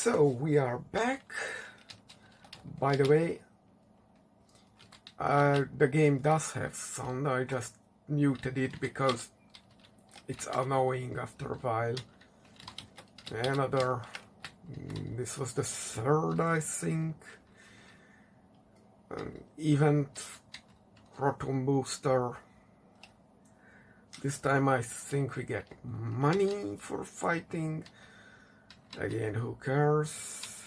So we are back. By the way, the game does have sound. I just muted it because it's annoying after a while. This was the third, I think, event Rotom Booster. This time I think we get money for fighting. Again, who cares?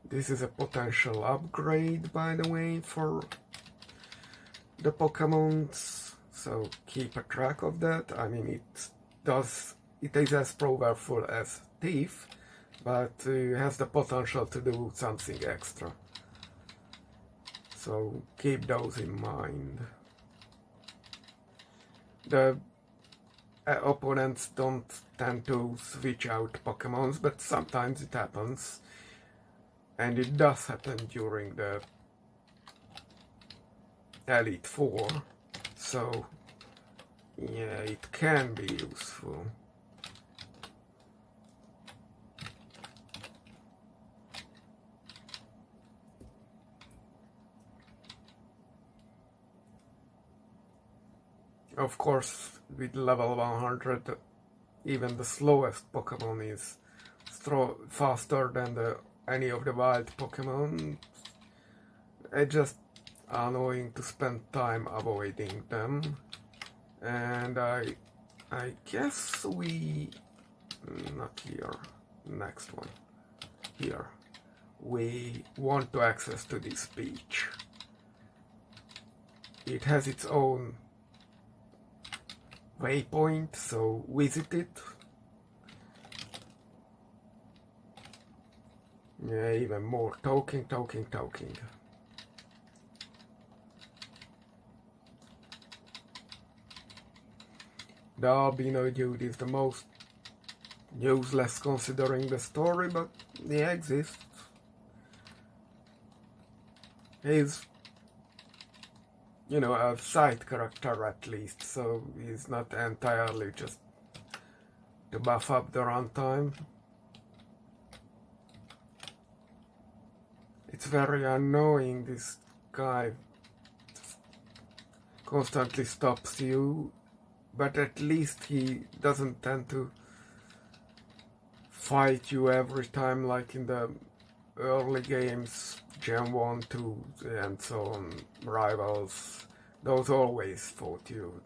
This is a potential upgrade, by the way, for the Pokemons, so keep a track of that. I mean, it is as powerful as Thief, but it has the potential to do something extra. So keep those in mind. The opponents don't tend to switch out Pokemons, but sometimes it happens. And it does happen during the Elite Four, so yeah, it can be useful. Of course, with level 100, even the slowest Pokemon is faster than any of the wild Pokemon. It's just annoying to spend time avoiding them. And I guess not here, next one, here. We want to access to this beach. It has its own waypoint, so visit it. Yeah, even more talking. The albino dude is the most useless considering the story, but he exists. He's, a side character at least, so he's not entirely just to buff up the runtime. It's very annoying, this guy constantly stops you, but at least he doesn't tend to fight you every time like in the early games, Gen 1, 2 and so on, rivals. Those always fought you.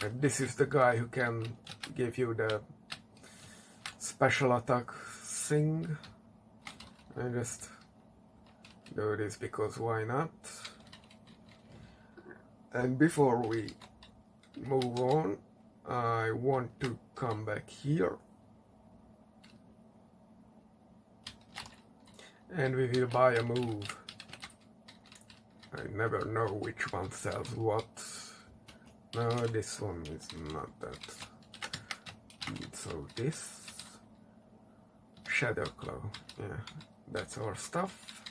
And this is the guy who can give you the special attack thing. I just do this because why not? And before we move on, I want to come back here and we will buy a move. I never know which one sells what. No, this one is not that. So this Shadow Claw, yeah, that's our stuff.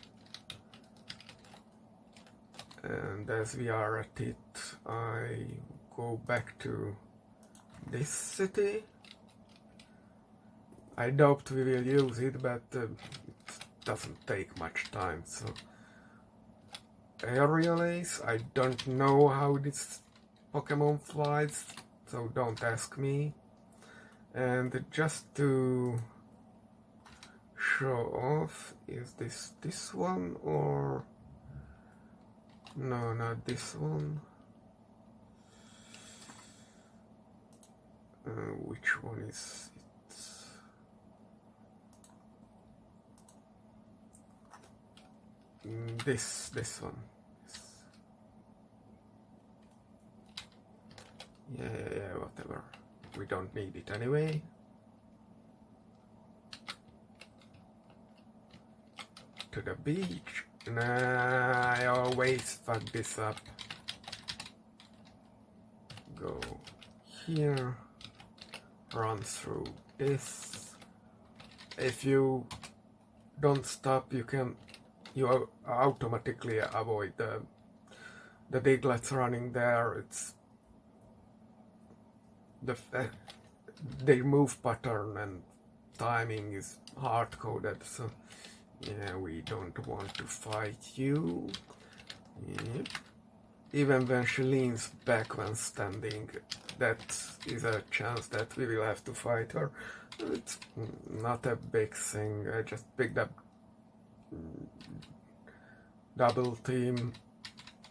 And as we are at it, I go back to this city. I doubt we will use it, but it doesn't take much time. So Aerial Ace, I don't know how this Pokemon flies, so don't ask me. And just to show off, is this one or no, not this one. Which one is it? This one. Yeah, whatever. We don't need it anyway. To the beach. Nah, I always fuck this up. Go here. run through this. If you don't stop, you automatically avoid the diglets running there. It's their move pattern and timing is hard coded, so yeah, we don't want to fight you. Yep. Even when she leans back when standing, that is a chance that we will have to fight her. It's not a big thing. I just picked up double team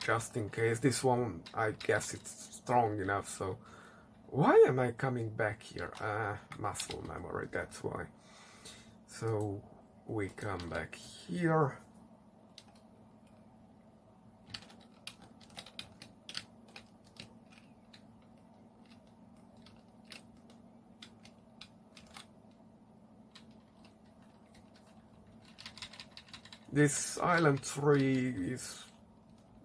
just in case. This one, I guess it's strong enough, so why am I coming back here? Muscle memory, that's why. So we come back here. This island 3 is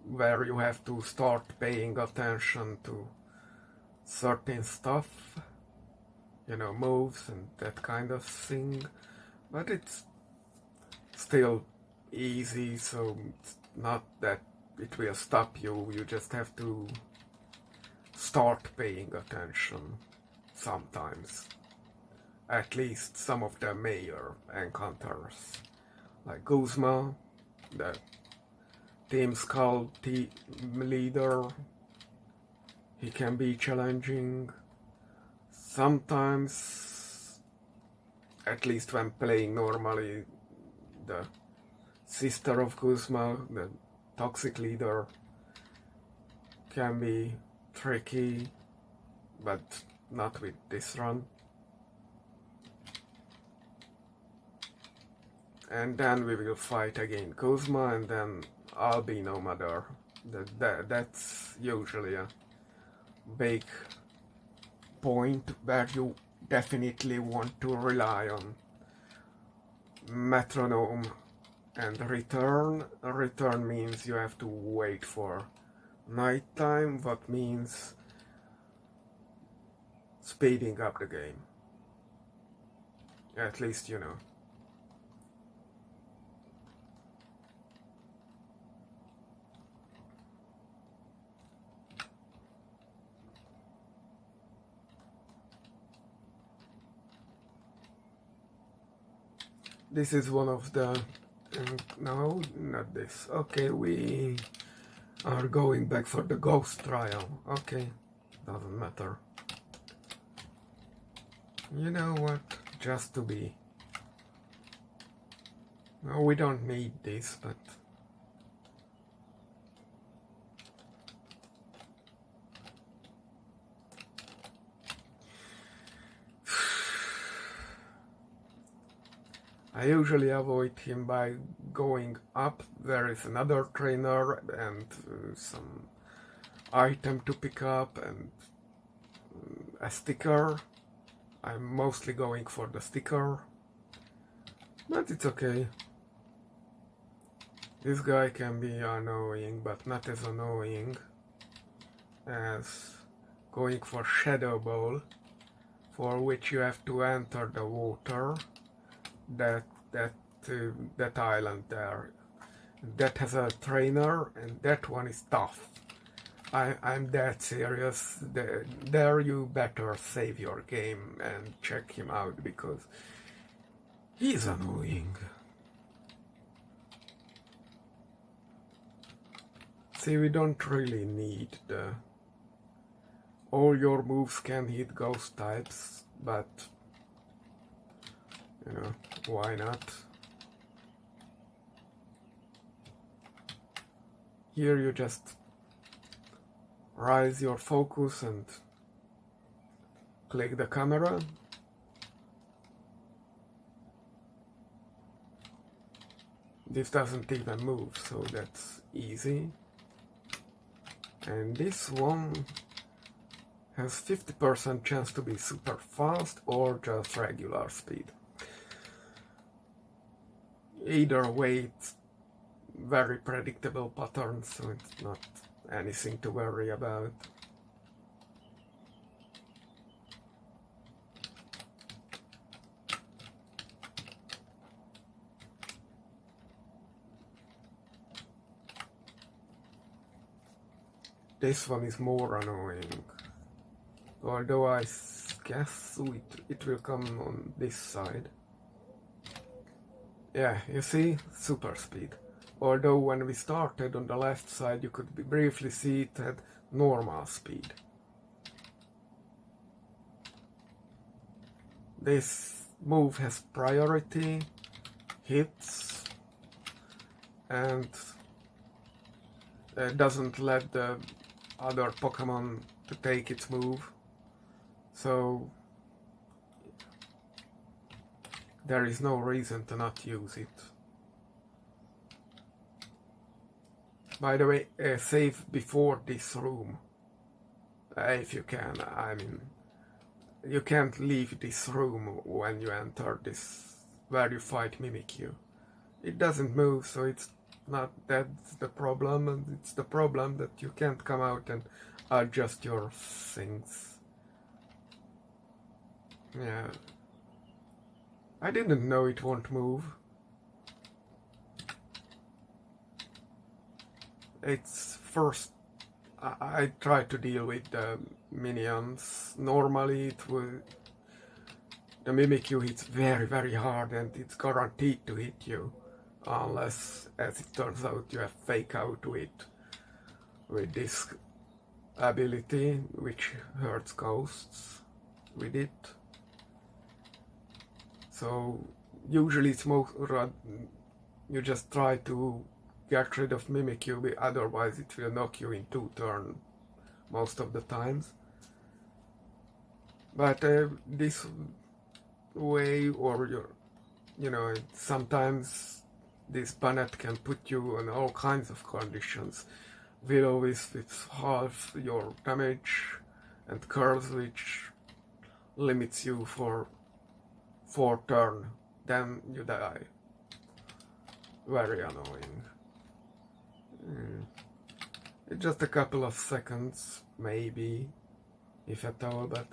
where you have to start paying attention to certain stuff, you know, moves and that kind of thing, but it's still easy, so it's not that it will stop you. You just have to start paying attention sometimes, at least some of the major encounters, like Guzma, the Team Skull team leader. He can be challenging sometimes, at least when playing normally. The sister of Guzma, the toxic leader, can be tricky, but not with this run. And then we will fight again Guzma, and then Albino Mother. That's usually a big point where you definitely want to rely on metronome and return. Return means you have to wait for nighttime, what means speeding up the game. At least you know. This is one of the... no, not this. Okay, we are going back for the ghost trial. Okay, doesn't matter. You know what? Just to be... no, we don't need this, but... I usually avoid him by going up. There is another trainer and some item to pick up and a sticker. I'm mostly going for the sticker, but it's okay. This guy can be annoying, but not as annoying as going for Shadow Ball, for which you have to enter the water. That island there, that has a trainer, and that one is tough. I'm that serious. There you better save your game and check him out, because he's annoying. See, we don't really need the... all your moves can hit ghost types, but you know, why not? Here you just raise your focus and click the camera. This doesn't even move, so that's easy. And this one has 50% chance to be super fast or just regular speed. Either way, it's very predictable pattern, so it's not anything to worry about. this one is more annoying. Although I guess it will come on this side. Yeah, you see, super speed. Although when we started on the left side, you could briefly see it at normal speed. This move has priority, hits, and doesn't let the other Pokemon to take its move. So there is no reason to not use it. By the way, save before this room, if you can. I mean, you can't leave this room when you enter this, where you fight Mimikyu. It doesn't move, so it's not that's the problem, and it's the problem that you can't come out and adjust your things. Yeah. I didn't know it won't move. It's first I try to deal with the minions. Normally the Mimikyu hits very hard and it's guaranteed to hit you, unless, as it turns out, you have fake out with this ability, which hurts ghosts with it. So usually it's you just try to get rid of Mimikyu, otherwise it will knock you in 2 turns most of the times. But this way, or sometimes this Bannet can put you on all kinds of conditions. Willow is with half your damage, and Curls, which limits you for 4 turns, then you die. Very annoying. It's just a couple of seconds, maybe, if at all, but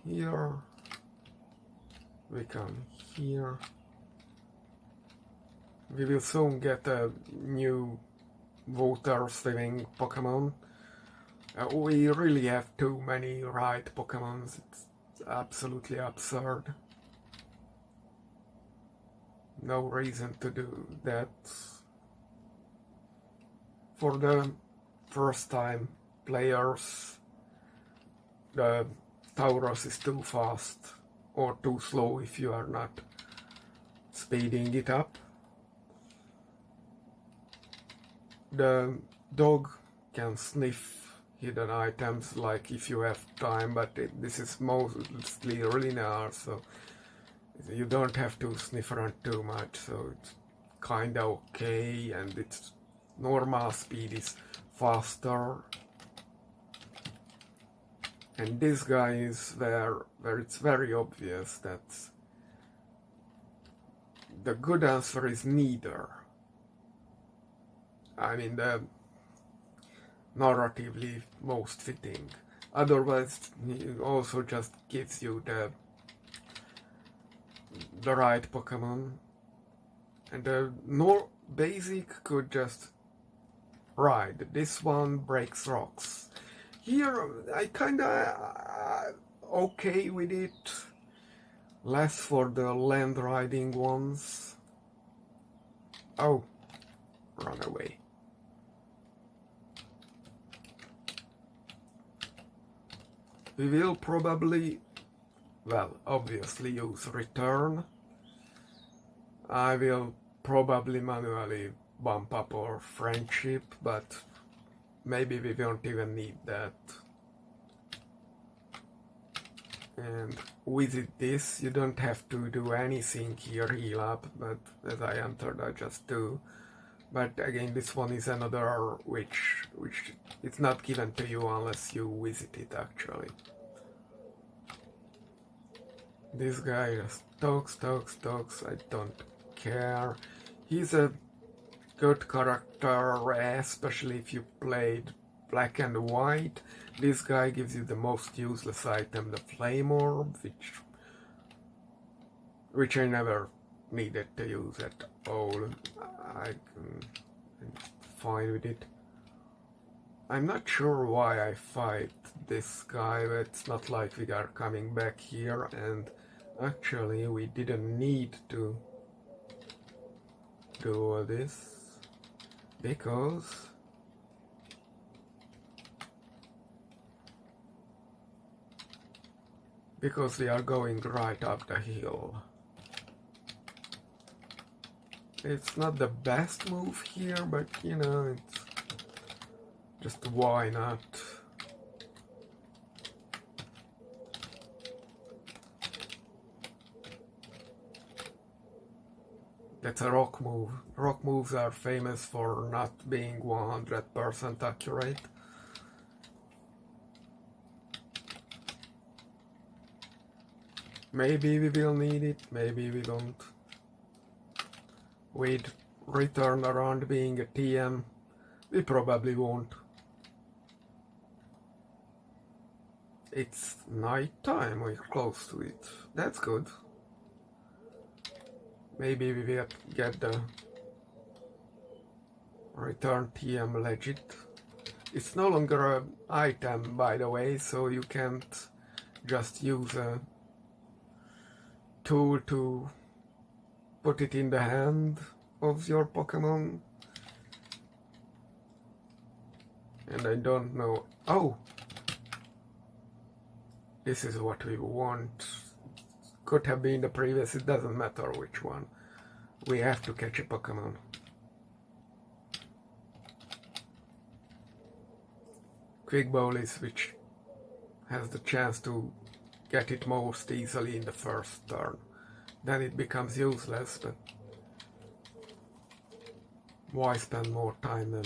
here we come here. We will soon get a new water swimming Pokemon. We really have too many right Pokemons. It's absolutely absurd. No reason to do that. For the first time players, the Tauros is too fast or too slow if you are not speeding it up. The dog can sniff hidden items like if you have time, but this is mostly linear, so you don't have to sniff around too much, so it's kinda okay, and its normal speed is faster. And this guy is where it's very obvious that the good answer is neither. I mean, the narratively most fitting. Otherwise, it also just gives you the right Pokemon, and the basic could just ride. This one breaks rocks. Here I kinda okay with it, less for the land riding ones. Oh, run away. We will probably, well, obviously use return. I will probably manually bump up our friendship, but maybe we won't even need that. And with this, you don't have to do anything here, heal up, but as I entered, I just do. But again, this one is another which it's not given to you unless you visit it actually. This guy just talks, I don't care. He's a good character, especially if you played Black and White. This guy gives you the most useless item, the Flame Orb, which I never needed to use at all. fine with it. I'm not sure why I fight this guy, but it's not like we are coming back here, and actually we didn't need to do all this because we are going right up the hill. It's not the best move here, but you know, it's just why not? That's a rock move. Rock moves are famous for not being 100% accurate. Maybe we will need it, maybe we don't. With return around being a TM, we probably won't. It's night time, we're close to it. That's good. Maybe we will get the return TM legit. It's no longer an item, by the way, so you can't just use a tool to put it in the hand of your Pokemon. And I don't know. Oh! This is what we want. Could have been the previous, it doesn't matter which one. We have to catch a Pokemon. Quick Ball is which has the chance to get it most easily in the first turn. Then it becomes useless, but why spend more time than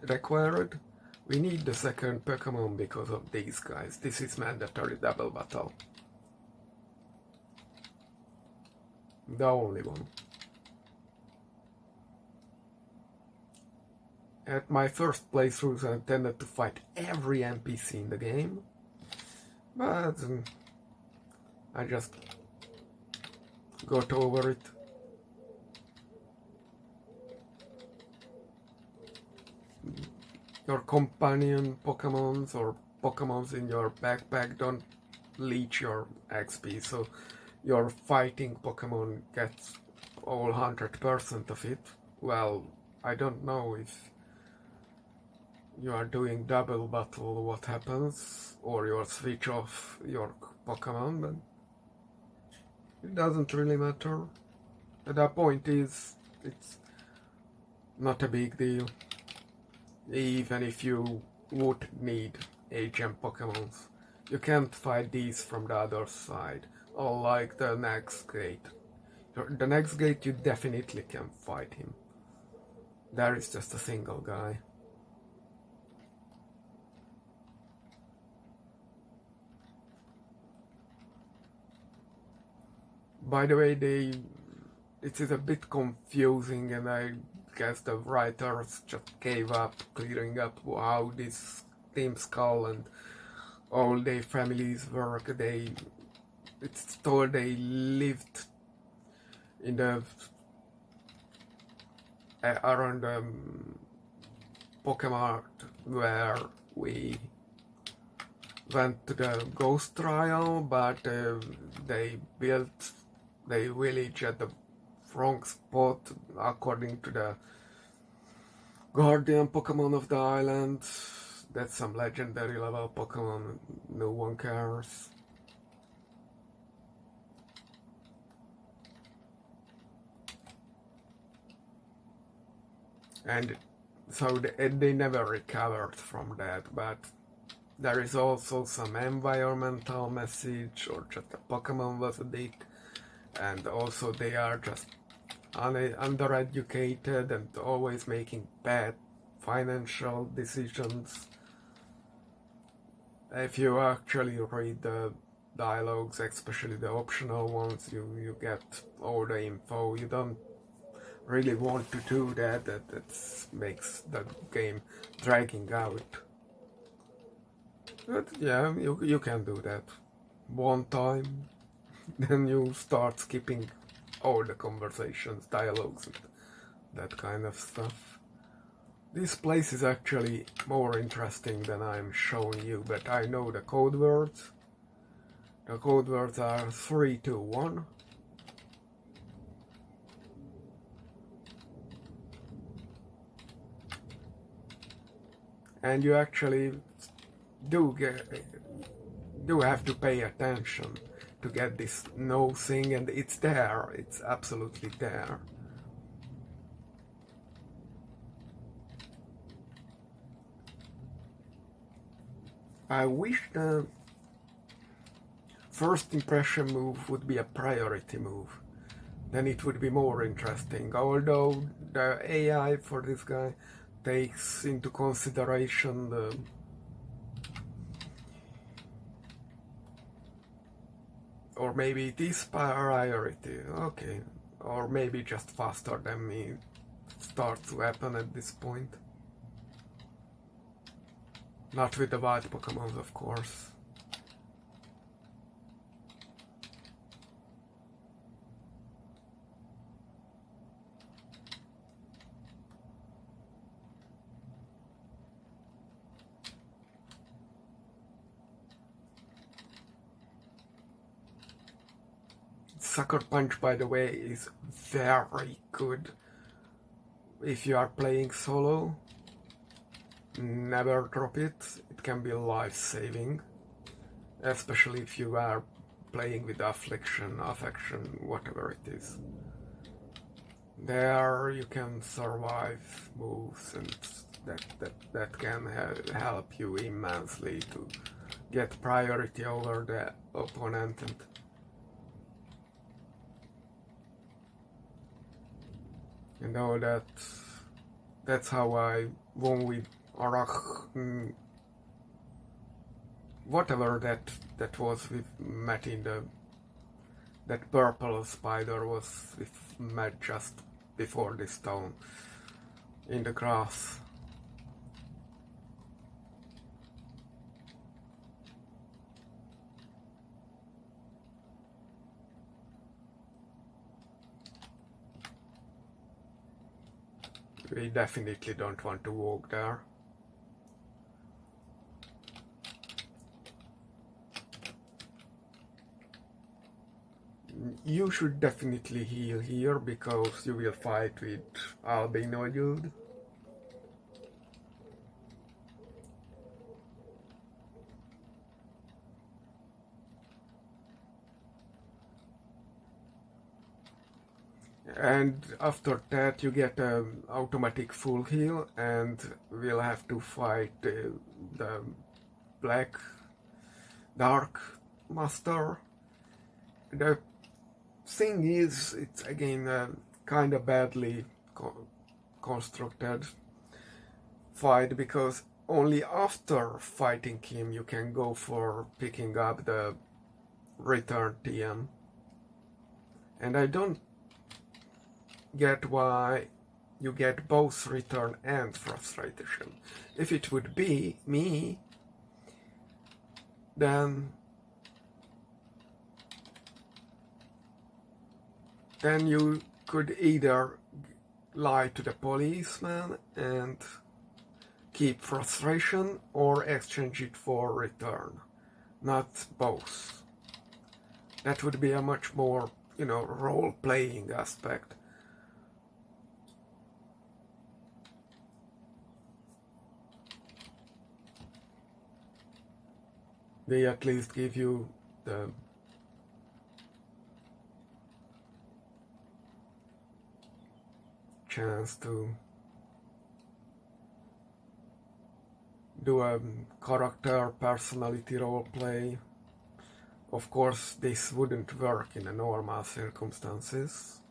required? We need the second Pokemon because of these guys. This is mandatory double battle. The only one. At my first playthroughs I tended to fight every NPC in the game, but I just got over it. Your companion Pokemons or Pokemons in your backpack don't leech your XP, so your fighting Pokemon gets all 100% of it. Well, I don't know if you are doing double battle what happens, or you switch off your Pokemon, but it doesn't really matter. The point is, it's not a big deal. Even if you would need HM Pokemons, you can't fight these from the other side, unlike the next gate. The next gate you definitely can fight him. There is just a single guy. By the way, it is a bit confusing, and I guess the writers just gave up clearing up how this Team Skull and all their families work. It's told they lived in the around Pokemon where we went to the ghost trial, but they built their village at the wrong spot according to the guardian Pokemon of the island. That's some legendary level Pokemon, no one cares. And so they never recovered from that, but there is also some environmental message, or just the Pokemon was a dick, and also they are just undereducated and always making bad financial decisions. If you actually read the dialogues, especially the optional ones, you get all the info. You don't really want to do that. That makes the game dragging out. But yeah, you can do that one time, then you start skipping all the conversations, dialogues, and that kind of stuff. This place is actually more interesting than I'm showing you, but I know the code words. The code words are 3, 2, 1. And you actually do have to pay attention to get this no thing, and it's there, it's absolutely there. I wish the first impression move would be a priority move. Then it would be more interesting, although the AI for this guy takes into consideration the or maybe it is priority, okay, or maybe just faster than me starts to happen at this point. Not with the wild Pokemon, of course. Sucker Punch, by the way, is very good if you are playing solo. Never drop it, it can be life-saving, especially if you are playing with affection, whatever it is. There you can survive moves, and that can help you immensely to get priority over the opponent. And you know, that's how I won with Arach, whatever that was with Matt in that purple spider was with Matt just before this town in the grass. We definitely don't want to walk there. You should definitely heal here because you will fight with albino dude. And after that you get an automatic full heal, and we'll have to fight the black dark master. The thing is, it's again a kind of badly constructed fight, because only after fighting him you can go for picking up the return TM. And I don't get why you get both return and frustration. If it would be me, then you could either lie to the policeman and keep frustration, or exchange it for return, not both. That would be a much more, role-playing aspect. They at least give you the chance to do a character personality roleplay. Of course, this wouldn't work in a normal circumstances.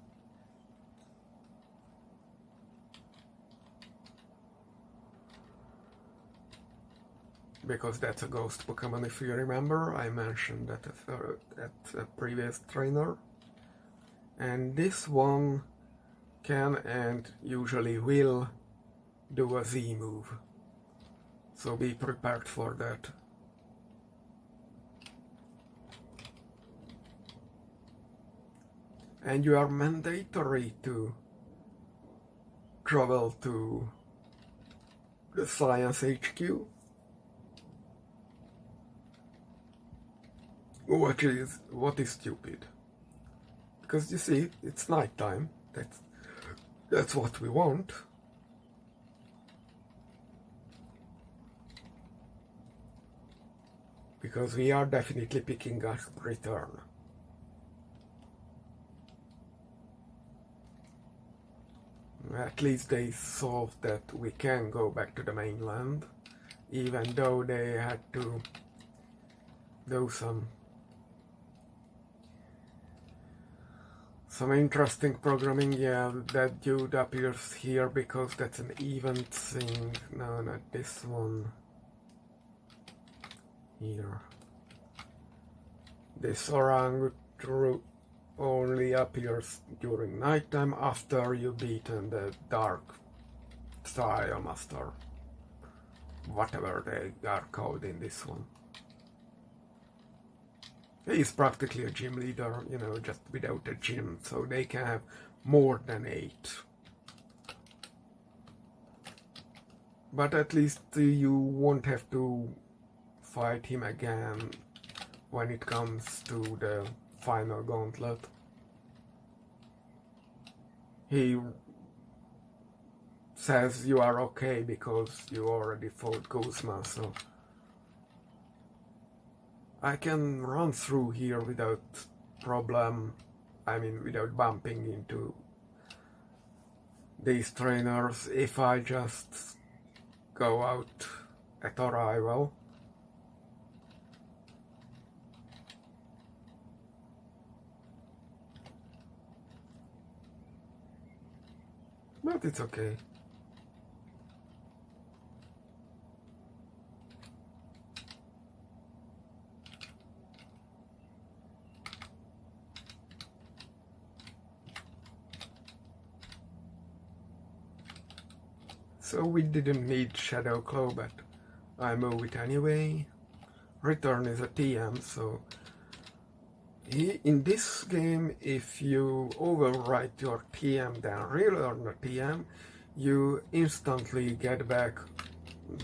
Because that's a ghost Pokemon, if you remember. I mentioned that at a previous trainer. And this one can and usually will do a Z move. So be prepared for that. And you are mandatory to travel to the Science HQ, what is stupid. Because you see, it's nighttime. That's what we want. Because we are definitely picking up return. At least they solved that we can go back to the mainland, even though they had to do some interesting programming. Yeah, that dude appears here because that's an event thing. No, not this one. Here. This orang only appears during nighttime after you've beaten the dark trial master. Whatever they are called in this one. He's practically a gym leader, you know, just without a gym, so they can have more than 8. But at least you won't have to fight him again when it comes to the final gauntlet. He says you are okay because you already fought Guzma, so I can run through here without problem, I mean without bumping into these trainers if I just go out at arrival. But it's okay. So we didn't need Shadow Claw, but I move it anyway. Return is a TM, so in this game, if you overwrite your TM then relearn a TM, you instantly get back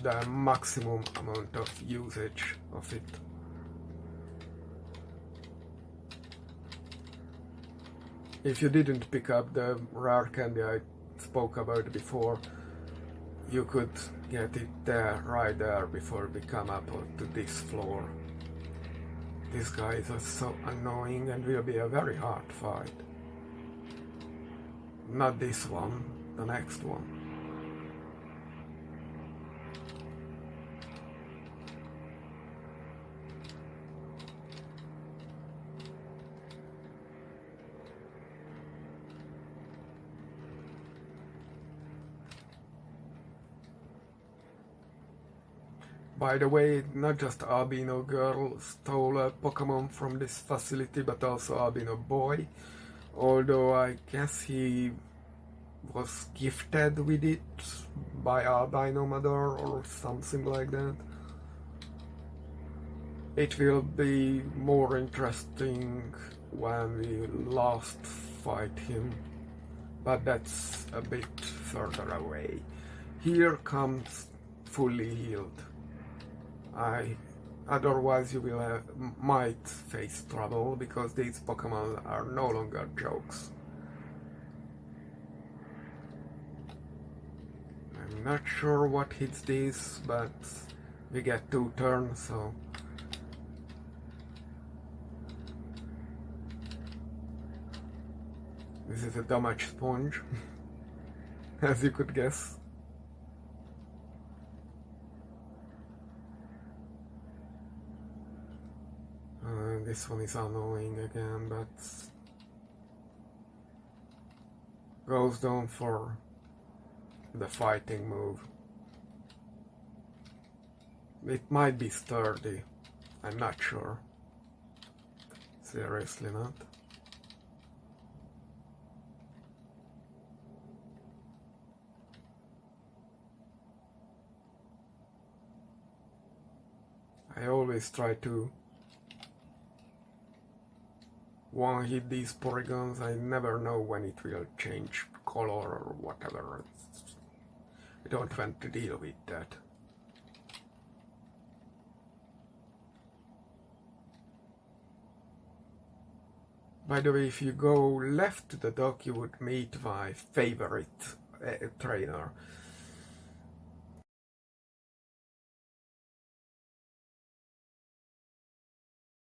the maximum amount of usage of it. If you didn't pick up the rare candy I spoke about before, you could get it there, right there, before we come up to this floor. These guys are so annoying and will be a very hard fight. Not this one, the next one. By the way, not just Albino Girl stole a Pokemon from this facility, but also Albino Boy. Although I guess he was gifted with it by Albino Mother or something like that. It will be more interesting when we last fight him, but that's a bit further away. Here comes fully healed. Otherwise you will might face trouble, because these Pokemon are no longer jokes. I'm not sure what hits these, but we get 2 turns, so this is a damage sponge, as you could guess. This one is annoying again, but goes down for the fighting move. It might be sturdy, I'm not sure. Seriously not. I always try to one-hit these Porygons. I never know when it will change color or whatever. I don't want to deal with that. By the way, if you go left to the dock, you would meet my favorite trainer.